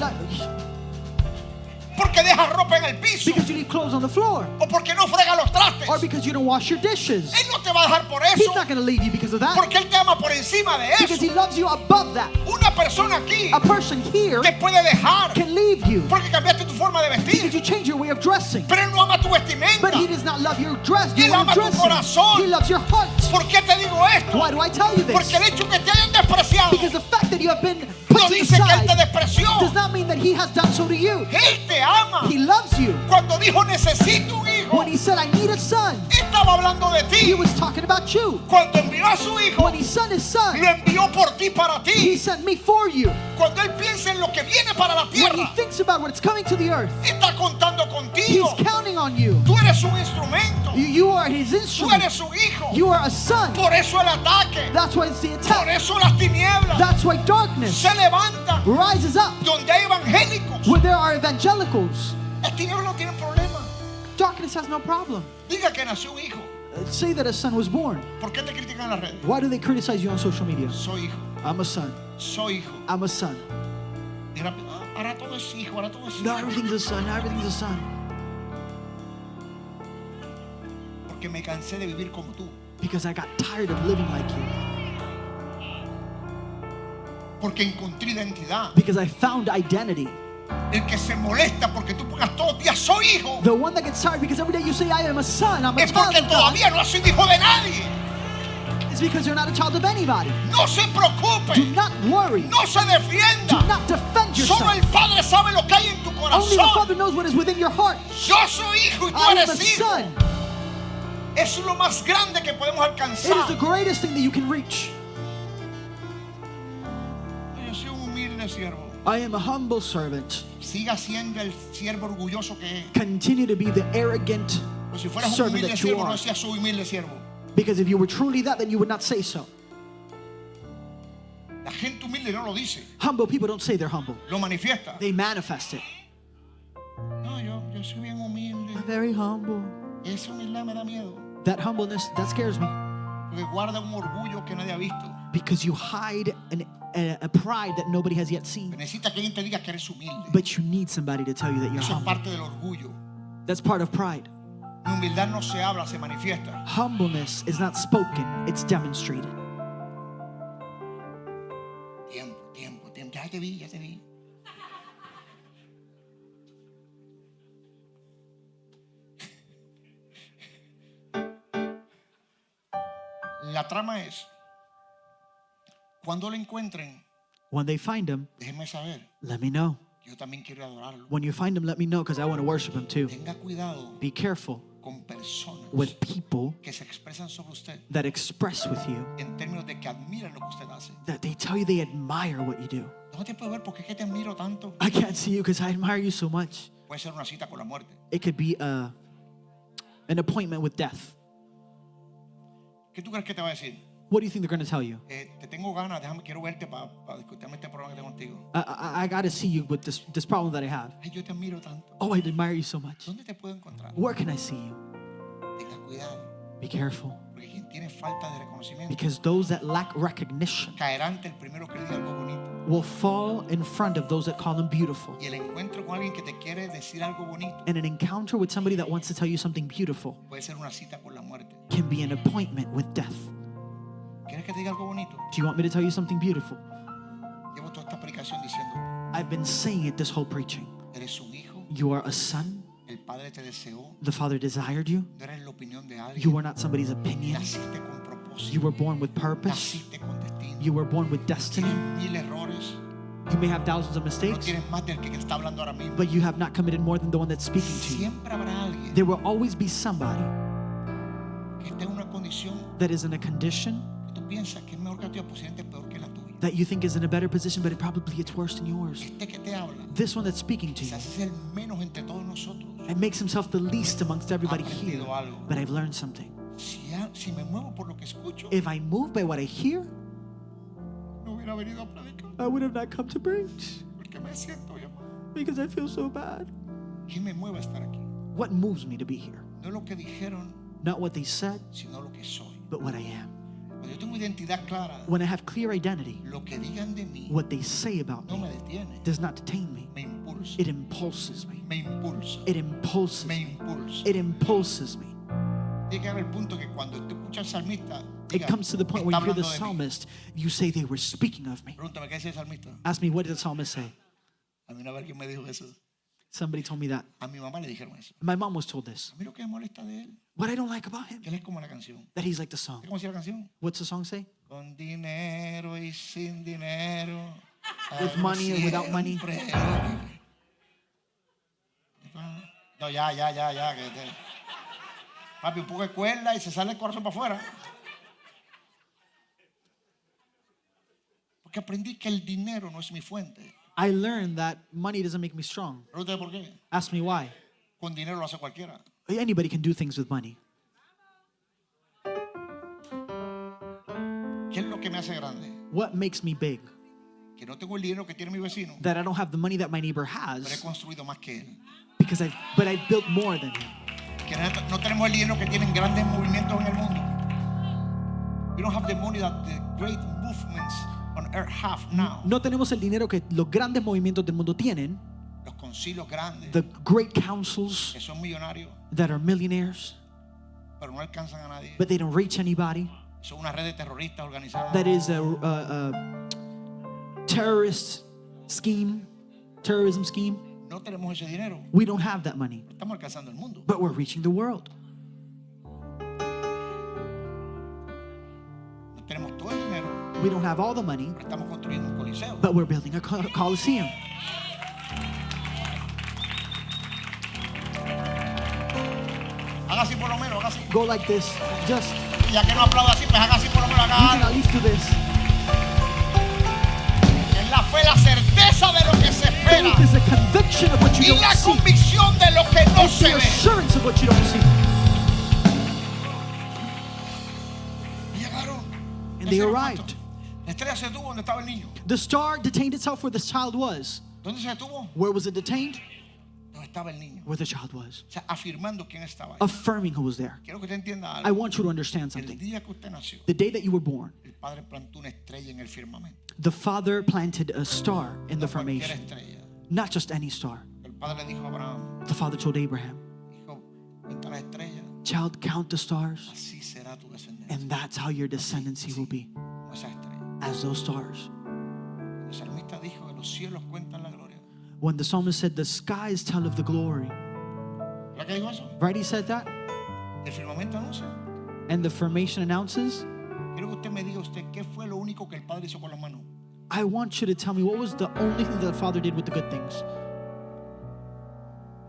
Porque deja ropa en el piso. because you leave clothes on the floor. O porque no frega los trastes. Or because you don't wash your dishes. Él no te va a dejar por He's eso. not going to leave you because of that. Porque Él te ama por encima de Because He eso. loves you above that. Una persona aquí A person here te puede dejar can leave you porque cambiaste tu forma de because vestir. you change your way of dressing. Pero Él no ama tu vestimenta. But He does not love your dress, Él your way of ama tu dressing. corazón. He loves your heart. ¿Por qué te digo esto? Why do I tell you this? Porque el hecho que te hayan despreciado Because the fact that you have been no put to the dice que Él te side despreció. does not mean that He has done so to you. Él te ama. He loves you. Cuando dijo necesito un hijo, When He said, I need a son, estaba hablando de He ti. was talking about you. Cuando envió a su hijo, When He sent His son, lo envió por ti, para He ti. sent me for you. Cuando Él piensa en lo que viene para la When He tierra, thinks about what's coming to the earth, está contando He's contigo. counting on you. Tú eres un instrumento. You are His Tú instrument. eres su hijo. You are a son. Por eso el ataque. That's why it's the Por attack. eso las tinieblas That's why darkness se levantan rises up donde hay evangélicos. where there are evangelicals. Las tinieblas no tienen problema. Darkness has no problem. Diga que nació un hijo. Say that a son was born. ¿Por qué te critican en las redes? Why do they criticize you on social media? Soy hijo. I'm a son. Soy hijo. I'm a son. Y rápido, ahora todo es hijo. Ahora todo es No, hijo. everything's a son. Now everything's a son. Porque me cansé de vivir como tú. Because I got tired of living like you. Porque encontré identidad. Because I found identity. El que se molesta porque tú pongas todos los días soy hijo, The one that gets tired because every day you say I am a son, I'm a es child porque of God. todavía no has sido hijo de nadie. It's because you're not a child of anybody. No se Do preocupe. not worry. No se Do defienda. not defend Solo yourself. el Padre Padre sabe lo que hay en tu Only the corazón. Father knows what is within your heart. Yo soy hijo y tú I am a eres hijo. son. Eso es lo más grande que podemos It is alcanzar. the greatest thing that you can reach. Yo soy un humilde siervo. I am a humble servant. Siga siendo el siervo orgulloso que es. Continue to be the arrogant Pero si fueras un servant humilde that you siervo, no are. decías soy humilde siervo. Because if you were truly that, then you would not say so. La gente humilde no lo dice, Humble people don't say they're humble. lo manifiesta. They manifest it. No, yo soy bien humilde. I'm very humble. Esa humildad me da miedo. That humbleness, that scares me. Porque guarda un orgullo que nadie ha visto. Because you hide a pride that nobody has yet seen. Necesita que alguien te diga que eres humilde. But you need somebody to tell you that you're Eso es humble. parte del orgullo. That's part of pride. Mi humildad no se habla, se manifiesta. Humbleness is not spoken, it's demonstrated. Tiempo. Ya te vi. La trama es, cuando lo encuentren, When they find him, déjenme saber. let me know. Yo también quiero adorarlo. When you find him, let me know because I want to worship him too. Tenga cuidado Be careful con personas with people que se expresan sobre usted that express with you, en términos de que admiran lo que usted hace. that they tell you they admire what you do. No te puedo ver porque es que te admiro tanto. I can't see you because I admire you so much. Puede ser una cita con la muerte. It could be an appointment with death. ¿Qué tú crees que te va a decir? What do you think they're going to tell you? Te tengo ganas, quiero verte para discutirme este problema que tengo contigo. I got to see you with this problem that I have. Ay, yo te admiro tanto. Oh, I admire you so much. ¿Dónde te puedo encontrar? Where can I see you? Tenga cuidado, Be careful. porque quien tiene falta de reconocimiento Because those that lack recognition caerá ante el primero que le diga algo bonito. will fall in front of those that call them beautiful. Y el encuentro con alguien que te quiere decir algo bonito And an encounter with somebody that wants to tell you something beautiful puede ser una cita con la muerte. can be an appointment with death. ¿Quieres que te diga algo bonito? Do you want me to tell you something beautiful? Llevo toda esta predicación diciendo, I've been saying it this whole preaching. eres un hijo, You are a son. el Padre te deseó, The Father desired you. no eres la opinión de You alguien, were not somebody's opinion. naciste con propósito, You were born with purpose. naciste con destino, You were born with destiny. tienes 1000 errores, You may have thousands of no mistakes, tienes más del que está hablando ahora mismo. but you have not committed more than the one that's speaking to you. Siempre habrá alguien There will always be somebody que esté en una condición that is in a condition que tú piensas que es mejor que la tuya, posiblemente es peor que la tuya. that you think is in a better position, but it's worse than yours. Este que te habla, This one that's speaking to se you, hace el menos entre todos nosotros. it makes himself the least amongst everybody Ha here. aprendido algo. But I've learned something. Si me muevo por lo que escucho, If I move by what I hear, no hubiera venido a predicar, I would have not come to preach porque me siento bien mal. because I feel so bad. ¿Qué me mueve a estar aquí? What moves me to be here? No es lo que dijeron, Not what they said, sino lo que soy. but what I am. Cuando yo tengo identidad clara, When I have clear identity, lo que digan de mí what they say about no me me detiene, does not detain me. me impulsa, It impulses me. me impulsa, It impulses me me. impulsa. It impulses me. Tiene que haber el punto que cuando tú escuchas al salmista, It diga, comes to the point where está you hear the hablando de mí. psalmist, you say they were speaking of me. Pregúntame, ¿qué dice el salmista? Ask me, what did the psalmist say? A mí una vez alguien me dijo eso. Somebody told me that. A mi mamá le dijeron eso. My mom was told this. A mí lo que me molesta de él, What I don't like about him, que él es como la canción. that he's like the song. ¿Cómo decía la canción? What's the song say? Con dinero y sin dinero. With money or without money. siempre. No, ya. Papi, un poco de cuerda y se sale el corazón para afuera. Porque aprendí que el dinero no es mi fuente. I learned that money doesn't make me strong. Pregúntame por qué. Ask me why. Con dinero lo hace cualquiera. Anybody can do things with money. ¿Qué es lo que me hace grande? What makes me big? Que no tengo el dinero que tiene mi vecino, That I don't have the money that my neighbor pero he has, construido más que él. because I've built more than him. Que no tenemos el dinero que tienen grandes movimientos en el mundo. We don't have the money that the great movements on earth have now. No tenemos el dinero que los grandes movimientos del mundo tienen, Los concilios grandes, the great councils que son millonarios, that are millionaires, pero no alcanzan a nadie. but they don't reach anybody. Son una red de terroristas organizadas. That is a terrorism scheme. No tenemos ese dinero. We don't have that money, Estamos alcanzando el mundo. but we're reaching the world. No tenemos todo el dinero, We don't have all the money, pero estamos construyendo un coliseo. but we're building a coliseum. Haga así por lo menos, haga así. Go like this. Just, Ya que no aplauda así, pues haga así por lo menos, you haga can at algo. least do this. Es la fe, la certeza de lo que se espera. Faith is a conviction of what you Y don't la see. convicción de lo que no It's se the ve. assurance of what you don't see. Y llegaron. And they arrived. La estrella se detuvo donde estaba el niño. The star detained itself where this child was. ¿Dónde se detuvo? Where was it detained? Donde estaba el niño. Where the child was. O sea, afirmando quién estaba ahí. Affirming who was there. Quiero que usted entienda I algo. want you to understand El something. día que usted nació, The day that you were born, el Padre plantó una estrella en el firmamento. the Father planted a star in the No cualquier formation. estrella. Not just any star. El Padre le dijo a Abraham, The Father told Abraham, hijo, cuenta las estrellas, child, count the stars, así será tu descendencia. and that's how your descendancy will be, Como esa estrella. as those stars. El salmista dijo que los cielos cuentan la gloria. When the psalmist said, the skies tell of the glory, ¿Verdad que dijo eso? right? He said that. El firmamento anuncia. And the formation announces. Quiero que usted me diga usted qué fue lo único que el Padre hizo con las manos. I want you to tell me what was the only thing that the Father did with the good things.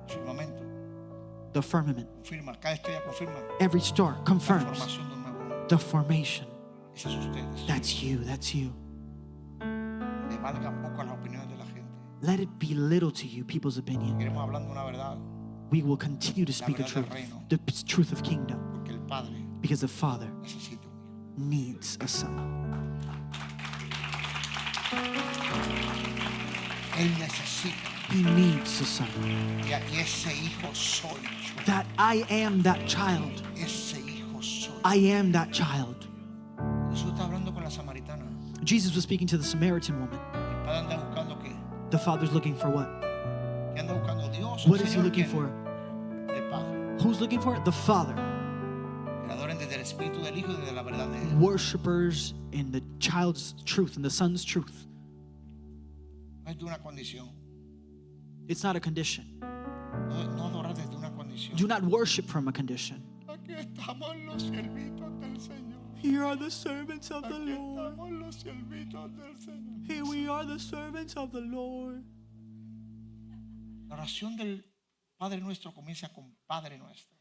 El firmamento The firmament. confirma, cada estrella confirma Every star la confirms formación de un nuevo mundo. the formation. Ese es usted. That's you. That's you. Le valga poco a las opiniones de la gente. Let it be little to you, people's opinion. Iremos hablando una verdad, We will continue to speak a verdad del truth, reino. the truth of kingdom, porque el Padre because the Father necesita un hijo. needs a son. Él necesita. He needs a son. Y ese hijo soy yo. That I am that child. Ese hijo soy. I am that child. Jesús está hablando con la samaritana. Jesus was speaking to the Samaritan woman. El Padre anda buscando qué. The Father's looking for what? ¿Qué anda buscando? Dios. o What el is he Señor, looking ¿quién? for? El Padre. Who's looking for it? The Father. Que adoren desde el Espíritu del Hijo y desde la verdad de Él. Worshippers in the child's truth, in the son's truth. No es de una condición. It's not a condition. No adorar desde una condición. Do not worship from a condition. Aquí estamos los siervitos del Señor. Here are the servants of the Aquí Lord. estamos los siervitos del Señor. Here we are, the servants of the Lord. La oración del Padre Nuestro comienza con Padre Nuestro.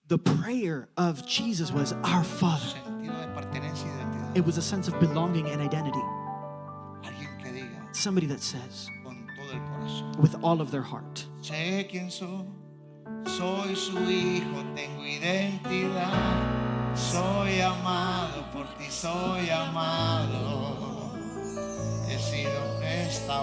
The prayer of Jesus was our Father. Sentido de pertenencia y identidad. It was a sense of belonging and identity. Alguien que diga Somebody that says, con todo el corazón. with all of their heart, Sé quién soy. Soy su hijo, tengo identidad. Soy amado por ti, soy amado. He sido prestado.